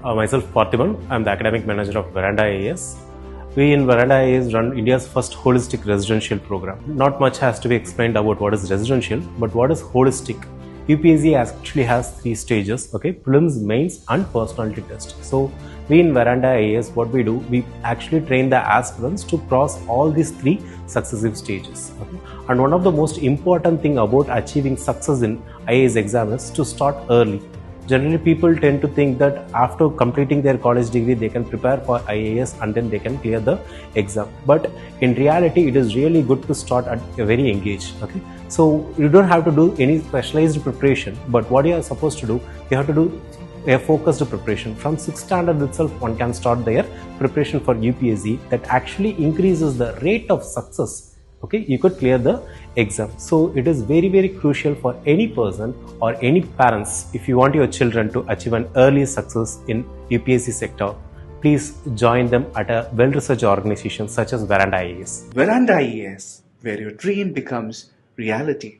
Myself Parthiban, I am the Academic Manager of Veranda IAS. We in Veranda IAS run India's first holistic residential program. Not much has to be explained about what is residential, but what is holistic. UPSC actually has 3 stages, okay, prelims, mains and personality test. So we in Veranda IAS, what we do, we actually train the aspirants to cross all these 3 successive stages. Okay? And one of the most important thing about achieving success in IAS exam is to start early. Generally, people tend to think that after completing their college degree, they can prepare for IAS and then they can clear the exam. But in reality, it is really good to start at a very engaged. Okay, so you don't have to do any specialized preparation. But what you are supposed to do, you have to do a focused preparation. From 6th standard itself, one can start their preparation for UPSC. That actually increases the rate of success. Okay, you could clear the exam. So it is very, very crucial for any person or any parents, if you want your children to achieve an early success in UPSC sector, please join them at a well-researched organization such as Veranda IAS. Veranda IAS, where your dream becomes reality.